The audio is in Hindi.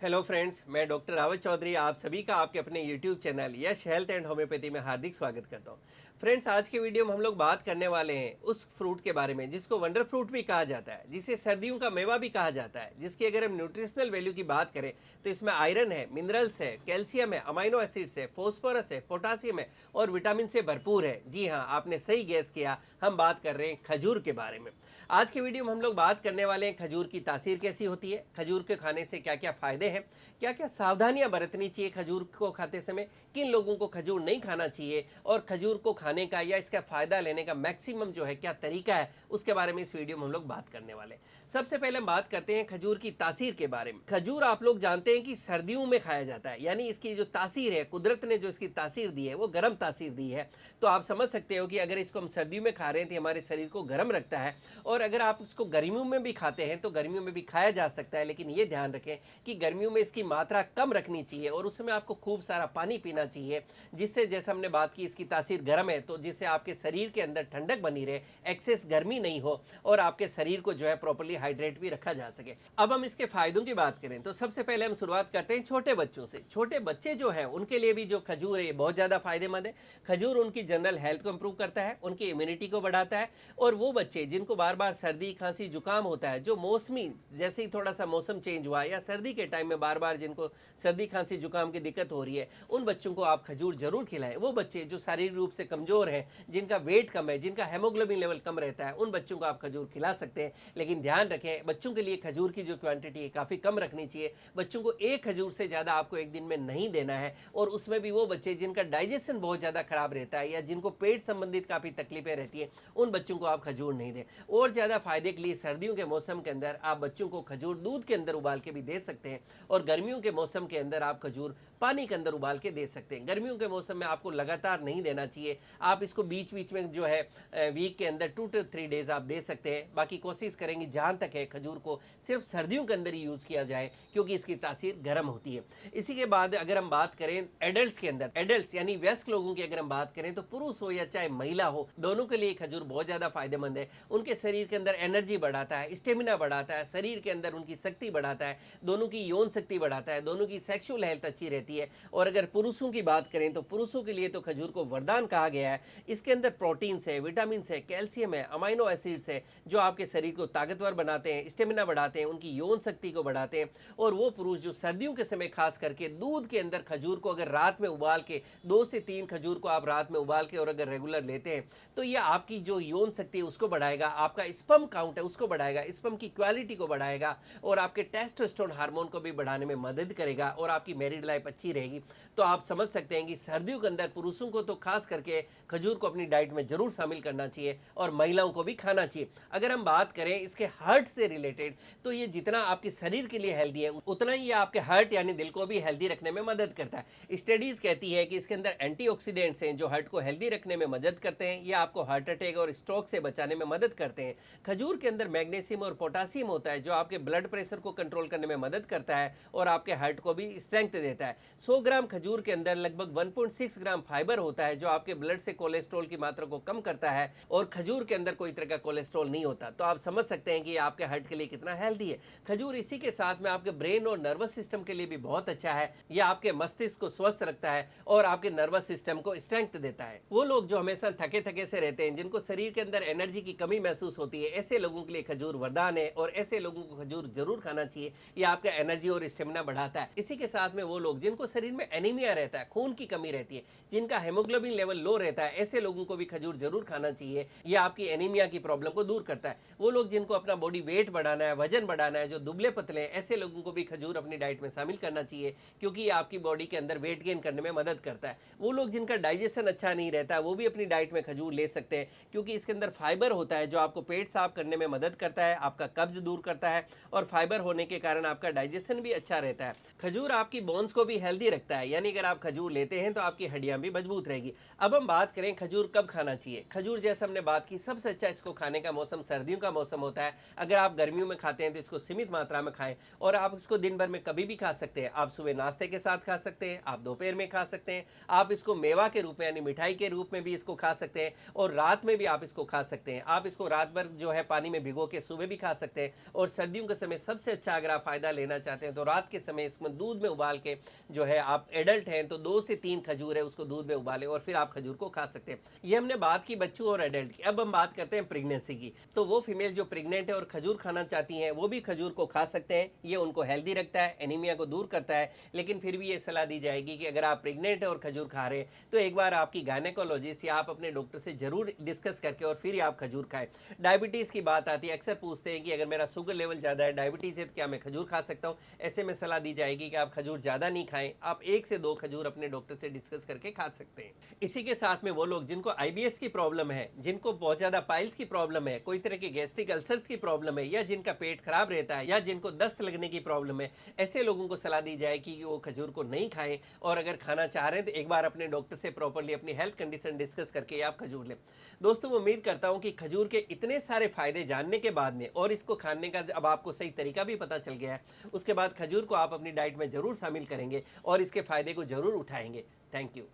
हेलो फ्रेंड्स, मैं डॉक्टर रावत चौधरी आप सभी का आपके अपने YouTube channel Yash health and homeopathy में हार्दिक स्वागत करता हूं। फ्रेंड्स, आज के वीडियो में हम लोग बात करने वाले हैं उस फ्रूट के बारे में जिसको वंडर फ्रूट भी कहा जाता है, जिसे सर्दियों का मेवा भी कहा जाता है, जिसकी अगर हम न्यूट्रिशनल वैल्यू की बात करें तो इसमें आयरन है, मिनरल्स है, कैल्शियम है, अमाइनो एसिड्स है, फोस्फोरस है, पोटासियम है और विटामिन से भरपूर है। जी हाँ, आपने सही गैस किया, हम बात कर रहे हैं खजूर के बारे में। आज के वीडियो में हम लोग बात करने वाले हैं खजूर की तासीर कैसी होती है, खजूर के खाने से क्या क्या फायदे हैं, क्या क्या सावधानियां बरतनी चाहिए खजूर को खाते समय, किन लोगों को खजूर नहीं खाना चाहिए और खजूर को खाने का या इसका फायदा लेने का मैक्सिमम जो है क्या तरीका है, उसके बारे में इस वीडियो में हम लोग बात करने वाले हैं। सबसे पहले हम बात करते हैं खजूर की तासीर के बारे में। खजूर आप लोग जानते हैं कि सर्दियों में खाया जाता है, यानी इसकी जो तासीर है, कुदरत ने जो इसकी तासीर दी है वो गर्म तासीर दी है। तो आप समझ सकते हो कि अगर इसको हम सर्दियों में खा रहे हैं तो हमारे शरीर को गर्म रखता है, और अगर आप इसको गर्मियों में भी खाते हैं तो गर्मियों में भी खाया जा सकता है, लेकिन ये ध्यान रखें कि गर्मियों में इसकी मात्रा कम रखनी चाहिए और उसमें आपको खूब सारा पानी पीना चाहिए, जिससे जैसे हमने बात की इसकी तासीर गर्म है तो जिससे आपके शरीर के अंदर ठंडक बनी रहे, एक्सेस गर्मी नहीं हो और आपके शरीर को जो है प्रॉपर्ली हाइड्रेट भी रखा जा सके। अब हम इसके फायदों की बात करें तो सबसे पहले हम शुरुआत करते हैं छोटे बच्चों से। छोटे बच्चे जो हैं उनके लिए भी जो खजूर है ये बहुत ज़्यादा फायदेमंद है। खजूर उनकी जनरल हेल्थ को इंप्रूव करता है, उनकी इम्यूनिटी को बढ़ाता है, और वो बच्चे जिनको बार बार सर्दी खांसी जुकाम होता है, जो मौसमी जैसे ही थोड़ा सा मौसम चेंज हुआ या सर्दी के टाइम में बार बार जिनको सर्दी खांसी जुकाम की दिक्कत हो रही है, उन बच्चों को आप खजूर जरूर खिलाएं। वो बच्चे जो शारीरिक रूप से कमजोर हैं, जिनका वेट कम है, जिनका हेमोग्लोबिन लेवल कम रहता है, उन बच्चों को आप खजूर खिला सकते हैं। लेकिन ध्यान रखें, बच्चों के लिए खजूर की जो क्वांटिटी है काफ़ी कम रखनी चाहिए। बच्चों को एक खजूर से ज़्यादा आपको एक दिन में नहीं देना है, और उसमें भी वो बच्चे जिनका डाइजेशन बहुत ज़्यादा खराब रहता है या जिनको पेट संबंधित काफ़ी तकलीफें रहती है, उन बच्चों को आप खजूर नहीं दें। और ज़्यादा फायदे के लिए सर्दियों के मौसम के अंदर आप बच्चों को खजूर दूध के अंदर उबाल के भी दे सकते हैं, और गर्मियों के मौसम के अंदर आप खजूर पानी के अंदर उबाल के दे सकते हैं। गर्मियों के मौसम में आपको लगातार नहीं देना चाहिए, आप इसको बीच बीच में जो है वीक के अंदर 2 to 3 डेज आप दे सकते हैं। बाकी कोशिश करेंगे जहाँ तक है खजूर को सिर्फ सर्दियों के अंदर ही यूज़ किया जाए, क्योंकि इसकी तासीर गर्म होती है। इसी के बाद अगर हम बात करें एडल्ट के अंदर, एडल्ट यानी वयस्क लोगों की अगर हम बात करें तो पुरुष हो या चाहे महिला हो, दोनों के लिए खजूर बहुत ज़्यादा फायदेमंद है। उनके शरीर के अंदर एनर्जी बढ़ाता है, स्टेमिना बढ़ाता है, शरीर के अंदर उनकी शक्ति बढ़ाता है, दोनों की यौन शक्ति बढ़ाता है, दोनों की सेक्सुअल हेल्थ अच्छी रहती है। और अगर पुरुषों की बात करें तो पुरुषों के लिए तो खजूर को वरदान कहा गया है। इसके अंदर प्रोटीन्स है, विटामिन है, कैल्शियम है, अमाइनो एसिड्स है, जो आपके शरीर को ताकतवर बनाते हैं, स्टेमिना बढ़ाते हैं, उनकी यौन शक्ति को बढ़ाते हैं। और वो पुरुष जो सर्दियों के समय खास करके दूध के अंदर खजूर को अगर रात में उबाल के 2 से 3 खजूर को आप रात में उबाल के और अगर रेगुलर लेते हैं तो ये आपकी जो यौन शक्ति है उसको बढ़ाएगा, आपका स्पर्म काउंट है उसको बढ़ाएगा, स्पर्म की क्वालिटी को बढ़ाएगा, और आपके टेस्टोस्टेरोन हार्मोन को भी बढ़ाने में मदद करेगा, और आपकी मैरिड लाइफ अच्छी रहेगी। तो आप समझ सकते हैं कि सर्दियों के अंदर पुरुषों को तो खास करके खजूर को अपनी डाइट में जरूर शामिल करना चाहिए, और महिलाओं को भी खाना चाहिए। अगर हम बात करें इसके हार्ट से रिलेटेड, तो ये जितना आपके शरीर के लिए हेल्दी है उतना ही ये आपके हार्ट यानी दिल को भी हेल्दी रखने में मदद करता है। स्टडीज कहती है कि इसके अंदर एंटीऑक्सीडेंट्स हैं जो हार्ट को हेल्दी रखने में मदद करते हैं, ये आपको हार्ट अटैक और स्ट्रोक से बचाने में मदद करते हैं। खजूर के अंदर मैग्नीशियम और पोटासियम होता है जो आपके ब्लड प्रेशर को कंट्रोल करने में मदद करता है और आपके हार्ट को भी स्ट्रेंथ देता है। 100 ग्राम खजूर के अंदर लगभग 1.6 ग्राम फाइबर होता है जो आपके ब्लड से कोलेस्ट्रॉल की मात्रा को कम करता है, और खजूर के अंदर कोई तरह का कोलेस्ट्रॉल नहीं होता। तो आप समझ सकते हैं कि ये आपके हार्ट के लिए कितना हेल्दी है। खजूर इसी के साथ में आपके ब्रेन और नर्वस सिस्टम के लिए भी बहुत अच्छा है। ये आपके मस्तिष्क को स्वस्थ रखता है और आपके नर्वस सिस्टम को स्ट्रेंथ देता है। वो लोग जो हमेशा थके थके से रहते हैं, जिनको शरीर के अंदर एनर्जी की कमी महसूस होती है, ऐसे लोगों के लिए खजूर वरदान है, और ऐसे लोगों को खजूर जरूर खाना चाहिए। ये आपका एनर्जी और स्टेमिना बढ़ाता है। इसी के साथ में वो लोग जिनको शरीर में एनीमिया रहता है, खून की कमी रहती है, जिनका हेमोग्लोबिन लेवल लो रहता है, ऐसे लोगों को भी खजूर जरूर खाना चाहिए। ये आपकी एनीमिया की प्रॉब्लम को दूर करता है। वो लोग जिनको अपना बॉडी वेट बढ़ाना है, वजन बढ़ाना है, जो दुबले पतले हैं, ऐसे लोगों को भी खजूर अपनी डाइट में शामिल करना चाहिए, क्योंकि ये आपकी बॉडी के अंदर वेट गेन करने में मदद करता है। वो लोग जिनका डाइजेशन अच्छा नहीं रहता वो भी अपनी डाइट में खजूर ले सकते हैं, क्योंकि इसके अंदर फाइबर होता है जो आपको पेट साफ करने में मदद करता है, आपका कब्ज दूर करता है, और फाइबर होने के कारण आपका डाइजेशन भी अच्छा रहता है। खजूर आपकी बोन्स को भी हेल्दी रखता है, यानी अगर आप खजूर लेते हैं तो आपकी हड्डियां भी मजबूत रहेगी। अब हम बात बात करें खजूर कब खाना चाहिए, खजूर जैसे हमने बात की सबसे अच्छा इसको खाने का मौसम सर्दियों का मौसम होता है। अगर आप गर्मियों में खाते हैं तो इसको सीमित मात्रा में खाएं और आप इसको दिन भर में कभी भी खा सकते हैं। आप सुबह नाश्ते के साथ खा सकते हैं, आप दोपहर में खा सकते हैं, आप इसको मेवा के रूप में यानी मिठाई के रूप में भी इसको खा सकते हैं और रात में भी आप इसको खा सकते हैं। आप इसको रात भर जो है पानी में भिगो के सुबह भी खा सकते हैं। और सर्दियों के समय सबसे अच्छा अगर आप फायदा लेना चाहते हैं तो रात के समय इसमें दूध में उबाल के जो है, आप एडल्ट हैं तो 2 से 3 खजूर है उसको दूध में उबालें और फिर आप खजूर को खा सकते हैं। ये हमने बात की बच्चों और एडल्ट की। अब हम बात करते हैं प्रेगनेंसी की। तो वो फीमेल जो प्रेग्नेंट है और खजूर खाना चाहती हैं वो भी खजूर को खा सकते हैं। ये उनको हेल्दी रखता है, एनीमिया को दूर करता है। लेकिन फिर भी ये सलाह दी जाएगी कि अगर आप प्रेग्नेंट है और खजूर खा रहे हैं तो एक बार आपकी गायनेकोलॉजिस्ट या आप अपने डॉक्टर से जरूर डिस्कस करके और फिर आप खजूर खाएं। डायबिटीज़ की बात आती है, अक्सर पूछते हैं कि अगर मेरा शुगर लेवल ज़्यादा है, डायबिटीज़ है, तो क्या मैं खजूर खा सकता हूँ। ऐसे में सलाह दी जाएगी कि आप खजूर ज़्यादा नहीं खाएं, आप 1 से 2 खजूर अपने डॉक्टर से डिस्कस करके खा सकते हैं। इसी के साथ में वो लोग जिनको आईबीएस की प्रॉब्लम है, जिनको बहुत ज़्यादा पाइल्स की प्रॉब्लम है, कोई तरह की गैस्ट्रिक अल्सर्स की प्रॉब्लम है, या जिनका पेट खराब रहता है, या जिनको दस्त लगने की प्रॉब्लम है, ऐसे लोगों को सलाह दी जाएगी कि वो खजूर को नहीं खाएं और अगर खाना चाह रहे हैं तो एक बार अपने डॉक्टर से प्रॉपर्ली अपनी हेल्थ कंडीशन डिस्कस करके आप खजूर लें। दोस्तों, उम्मीद करता हूं कि खजूर के इतने सारे फायदे जानने के बाद में और इसको खाने का अब आपको सही तरीका भी पता चल गया है, उसके बाद खजूर को आप अपनी डाइट में जरूर शामिल करेंगे और इसके फायदे को जरूर उठाएंगे। Thank you.